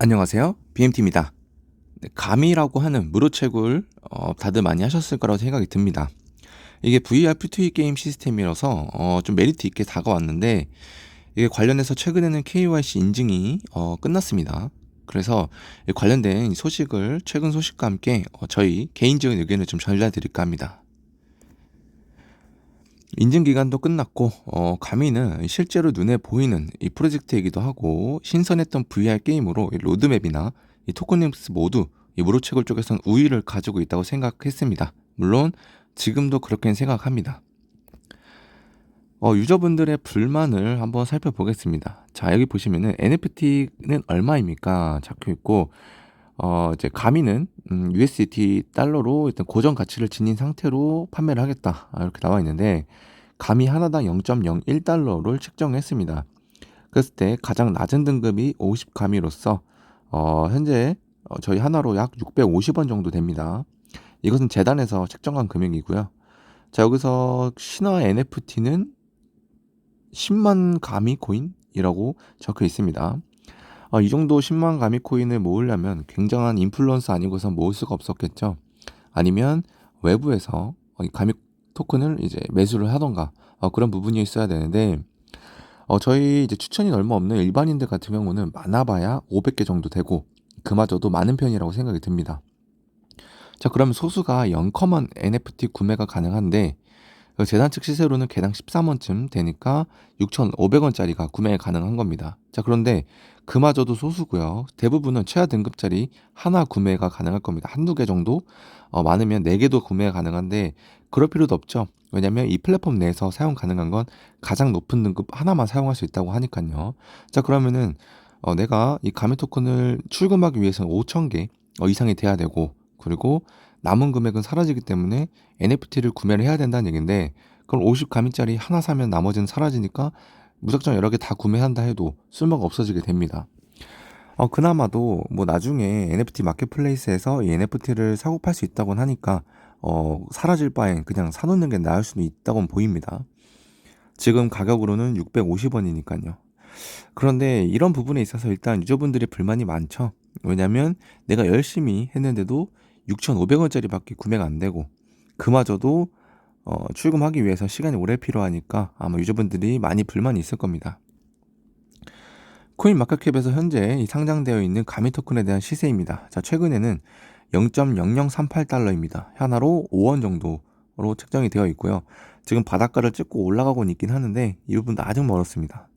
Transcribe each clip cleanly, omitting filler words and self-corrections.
안녕하세요. BMT입니다. 네, 감이라고 하는 무료채굴 다들 많이 하셨을 거라고 생각이 듭니다. 이게 VR 프리 게임 시스템이라서 좀 메리트 있게 다가왔는데 이게 관련해서 최근에는 KYC 인증이 끝났습니다. 그래서 이 관련된 이 소식을 최근 소식과 함께 저희 개인적인 의견을 좀 전달드릴까 합니다. 인증 기간도 끝났고 가미는 실제로 눈에 보이는 이 프로젝트이기도 하고 신선했던 VR 게임으로 이 로드맵이나 이 토큰닉스 모두 이 무료채굴 쪽에선 우위를 가지고 있다고 생각했습니다. 물론 지금도 그렇게 생각합니다. 유저분들의 불만을 한번 살펴보겠습니다. 자, 여기 보시면은 NFT는 얼마입니까? 적혀 있고 이제 가미는 USDT 달러로 일단 고정 가치를 지닌 상태로 판매를 하겠다. 이렇게 나와 있는데 가미 하나당 0.01달러를 책정했습니다. 그랬을 때 가장 낮은 등급이 50가미로서 현재 저희 하나로 약 650원 정도 됩니다. 이것은 재단에서 책정한 금액이고요. 자, 여기서 신화 NFT는 10만 가미 코인이라고 적혀 있습니다. 이 정도 10만 가미 코인을 모으려면 굉장한 인플루언서 아니고선 모을 수가 없었겠죠. 아니면 외부에서 이 가미 토큰을 이제 매수를 하던가 그런 부분이 있어야 되는데 저희 이제 추천이 얼마 없는 일반인들 같은 경우는 많아봐야 500개 정도 되고 그마저도 많은 편이라고 생각이 듭니다. 자, 그러면 소수가 영커먼 NFT 구매가 가능한데 재단 측 시세로는 개당 13원쯤 되니까 6,500원짜리가 구매 가능한 겁니다. 자, 그런데 그마저도 소수고요. 대부분은 최하 등급짜리 하나 구매가 가능할 겁니다. 한두 개 정도 많으면 4개도 구매가 가능한데 그럴 필요도 없죠. 왜냐면 이 플랫폼 내에서 사용 가능한 건 가장 높은 등급 하나만 사용할 수 있다고 하니까요. 자, 그러면은 내가 이 가미 토큰을 출금하기 위해서는 5,000개 이상이 돼야 되고 그리고 남은 금액은 사라지기 때문에 NFT를 구매를 해야 된다는 얘기인데 그럼 50가미짜리 하나 사면 나머지는 사라지니까 무작정 여러 개 다 구매한다 해도 쓸모가 없어지게 됩니다. 그나마도 뭐 나중에 NFT 마켓플레이스에서 이 NFT를 사고 팔 수 있다고 하니까 사라질 바엔 그냥 사놓는 게 나을 수도 있다고 보입니다. 지금 가격으로는 650원이니까요. 그런데 이런 부분에 있어서 일단 유저분들이 불만이 많죠. 왜냐면 내가 열심히 했는데도 6,500원짜리밖에 구매가 안 되고 그마저도 출금하기 위해서 시간이 오래 필요하니까 아마 유저분들이 많이 불만이 있을 겁니다. 코인 마켓캡에서 현재 이 상장되어 있는 가미 토큰에 대한 시세입니다. 자, 최근에는 0.0038달러입니다. 하나로 5원 정도로 책정이 되어 있고요. 지금 바닷가를 찍고 올라가고 있긴 하는데 이 부분도 아직 멀었습니다.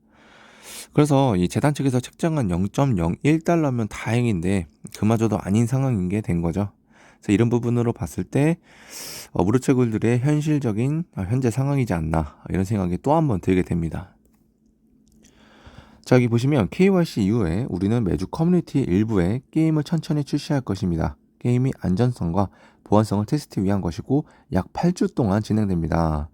그래서 이 재단 측에서 책정한 0.01달러면 다행인데 그마저도 아닌 상황인 게 된 거죠. 그래서 이런 부분으로 봤을 때 무료채굴들의 현실적인 현재 상황이지 않나 이런 생각이 또 한 번 들게 됩니다. 자, 여기 보시면 KYC 이후에 우리는 매주 커뮤니티 일부에 게임을 천천히 출시할 것입니다. 게임이 안전성과 보안성을 테스트 위한 것이고 약 8주 동안 진행됩니다.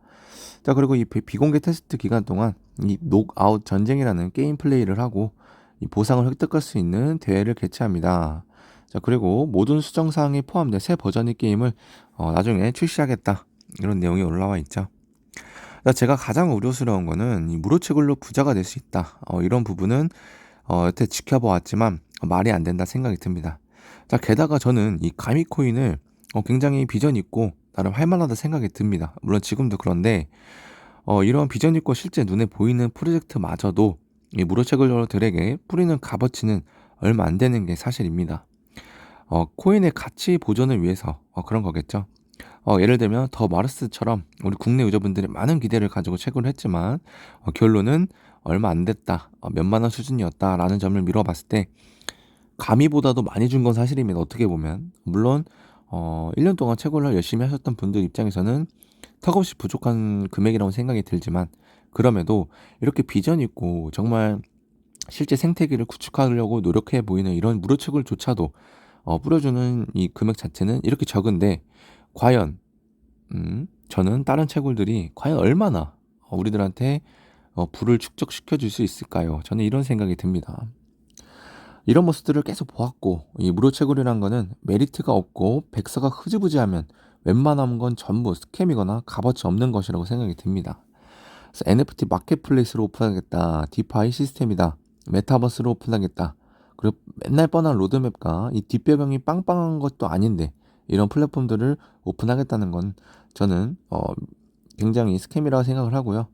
자, 그리고 이 비공개 테스트 기간 동안 이 녹아웃 전쟁이라는 게임 플레이를 하고 이 보상을 획득할 수 있는 대회를 개최합니다. 자, 그리고 모든 수정 사항이 포함된 새 버전의 게임을 나중에 출시하겠다 이런 내용이 올라와 있죠. 자, 제가 가장 우려스러운 거는 이 무료채굴로 부자가 될 수 있다. 이런 부분은 여태 지켜보았지만 말이 안 된다 생각이 듭니다. 자, 게다가 저는 이 가미코인을 굉장히 비전 있고 나름 할만하다 생각이 듭니다. 물론 지금도 그런데 이런 비전 있고 실제 눈에 보이는 프로젝트마저도 이 무료채굴러들에게 뿌리는 값어치는 얼마 안 되는 게 사실입니다. 코인의 가치 보존을 위해서 그런 거겠죠. 예를 들면 더 마르스처럼 우리 국내 유저분들이 많은 기대를 가지고 채굴을 했지만 결론은 얼마 안 됐다, 몇만 원 수준이었다라는 점을 미뤄봤을 때 가미보다도 많이 준 건 사실입니다. 어떻게 보면 물론 1년 동안 채굴을 열심히 하셨던 분들 입장에서는 턱없이 부족한 금액이라고 생각이 들지만 그럼에도 이렇게 비전 있고 정말 실제 생태계를 구축하려고 노력해 보이는 이런 무료채굴조차도 뿌려주는 이 금액 자체는 이렇게 적은데 과연 저는 다른 채굴들이 과연 얼마나 우리들한테 부를 축적시켜 줄 수 있을까요? 저는 이런 생각이 듭니다. 이런 모습들을 계속 보았고 이 무료채굴이란 거는 메리트가 없고 백서가 흐지부지하면 웬만한 건 전부 스캠이거나 값어치 없는 것이라고 생각이 듭니다. 그래서 NFT 마켓플레이스로 오픈하겠다, 디파이 시스템이다, 메타버스로 오픈하겠다, 그리고 맨날 뻔한 로드맵과 이 뒷배경이 빵빵한 것도 아닌데 이런 플랫폼들을 오픈하겠다는 건 저는 굉장히 스캠이라고 생각을 하고요.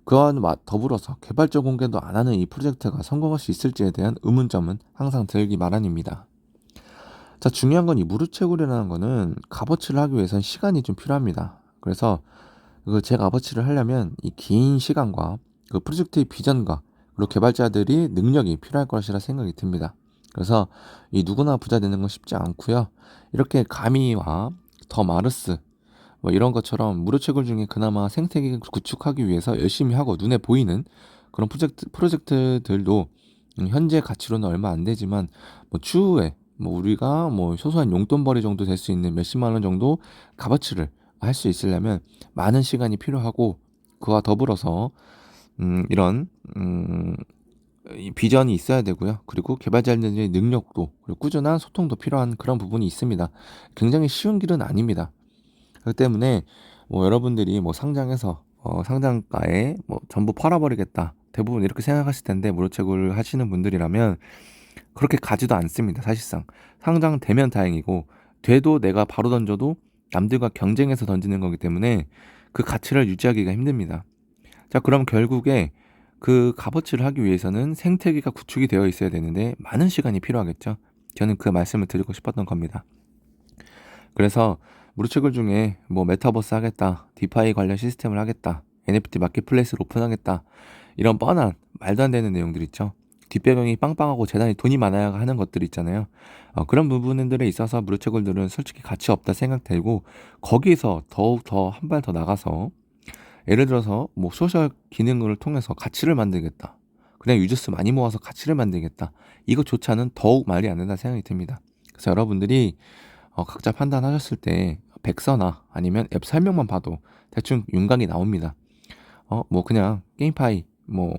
그와 더불어서 개발자 공개도 안 하는 이 프로젝트가 성공할 수 있을지에 대한 의문점은 항상 들기 마련입니다. 자, 중요한 건 이 무릎채굴이라는 거는 값어치를 하기 위해선 시간이 좀 필요합니다. 그래서 그 제 값어치를 하려면 이 긴 시간과 그 프로젝트의 비전과 그리고 개발자들이 능력이 필요할 것이라 생각이 듭니다. 그래서 이 누구나 부자 되는 건 쉽지 않고요. 이렇게 가미와 더 마르스 뭐 이런 것처럼 무료채굴 중에 그나마 생태계 구축하기 위해서 열심히 하고 눈에 보이는 그런 프로젝트들도 현재 가치로는 얼마 안 되지만 뭐 추후에 뭐 우리가 뭐 소소한 용돈벌이 정도 될 수 있는 몇십만 원 정도 값어치를 할 수 있으려면 많은 시간이 필요하고 그와 더불어서 이런 이 비전이 있어야 되고요. 그리고 개발자들의 능력도 그리고 꾸준한 소통도 필요한 그런 부분이 있습니다. 굉장히 쉬운 길은 아닙니다. 그렇기 때문에 뭐 여러분들이 뭐 상장해서 상장가에 뭐 전부 팔아버리겠다. 대부분 이렇게 생각하실 텐데 무료채굴 하시는 분들이라면 그렇게 가지도 않습니다. 사실상 상장되면 다행이고 돼도 내가 바로 던져도 남들과 경쟁해서 던지는 거기 때문에 그 가치를 유지하기가 힘듭니다. 자, 그럼 결국에 그 값어치를 하기 위해서는 생태계가 구축이 되어 있어야 되는데 많은 시간이 필요하겠죠. 저는 그 말씀을 드리고 싶었던 겁니다. 그래서 무료채굴 중에 뭐 메타버스 하겠다, 디파이 관련 시스템을 하겠다, NFT 마켓플레이스를 오픈하겠다, 이런 뻔한 말도 안 되는 내용들 있죠. 뒷배경이 빵빵하고 재단이 돈이 많아야 하는 것들 있잖아요. 그런 부분들에 있어서 무료채굴들은 솔직히 가치 없다 생각되고 거기서 더욱 더 한 발 더 나가서 예를 들어서 뭐 소셜 기능을 통해서 가치를 만들겠다. 그냥 유저수 많이 모아서 가치를 만들겠다. 이것조차는 더욱 말이 안 된다 생각이 듭니다. 그래서 여러분들이 각자 판단하셨을 때 백서나 아니면 앱 설명만 봐도 대충 윤곽이 나옵니다. 뭐 그냥 게임파이 뭐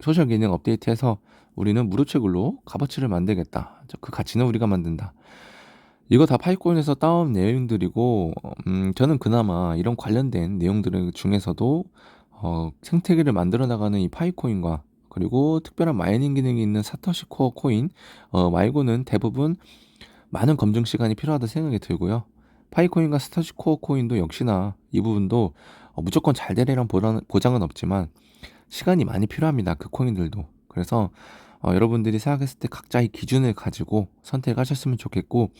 소셜 기능 업데이트해서 우리는 무료채굴로 값어치를 만들겠다. 그 가치는 우리가 만든다. 이거 다 파이코인에서 따온 내용들이고 저는 그나마 이런 관련된 내용들 중에서도 생태계를 만들어 나가는 이 파이코인과 그리고 특별한 마이닝 기능이 있는 사토시 코어 코인 말고는 대부분 많은 검증 시간이 필요하다 생각이 들고요. 파이코인과 사토시 코어 코인도 역시나 이 부분도 무조건 잘 되리란 보장은 없지만 시간이 많이 필요합니다. 그 코인들도. 그래서 여러분들이 생각했을 때 각자의 기준을 가지고 선택하셨으면 좋겠고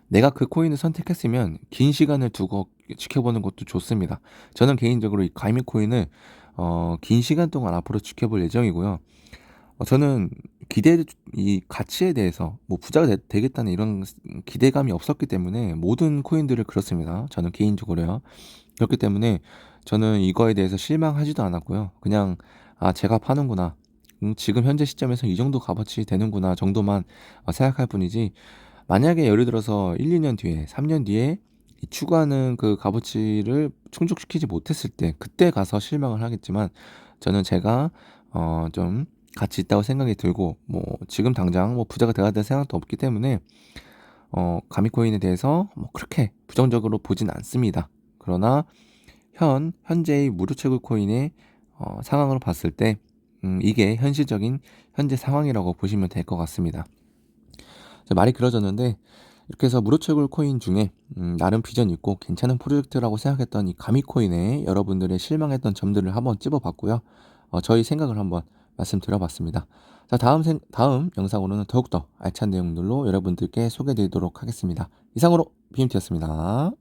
내가 그 코인을 선택했으면 긴 시간을 두고 지켜보는 것도 좋습니다. 저는 개인적으로 이 가이미 코인을 긴 시간 동안 앞으로 지켜볼 예정이고요. 저는 이 가치에 대해서 뭐 부자가 되겠다는 이런 기대감이 없었기 때문에 모든 코인들을 그렇습니다. 저는 개인적으로요. 그렇기 때문에 저는 이거에 대해서 실망하지도 않았고요. 그냥 제가 파는구나. 지금 현재 시점에서 이 정도 값어치 되는구나 정도만 생각할 뿐이지 만약에 예를 들어서 1, 2년 뒤에 3년 뒤에 이 추구하는 그 값어치를 충족시키지 못했을 때 그때 가서 실망을 하겠지만 저는 제가 좀 가치 있다고 생각이 들고 뭐 지금 당장 뭐 부자가 돼야 될 생각도 없기 때문에 가미코인에 대해서 뭐 그렇게 부정적으로 보진 않습니다. 그러나 현재의 무료채굴 코인의 상황으로 봤을 때 이게 현실적인 현재 상황이라고 보시면 될 것 같습니다. 말이 길어졌는데 이렇게 해서 무료채굴 코인 중에 나름 비전 있고 괜찮은 프로젝트라고 생각했던 이 가미코인에 여러분들의 실망했던 점들을 한번 찝어봤고요. 저희 생각을 한번 말씀드려봤습니다. 자, 다음 영상으로는 더욱더 알찬 내용들로 여러분들께 소개드리도록 하겠습니다. 이상으로 BMT였습니다.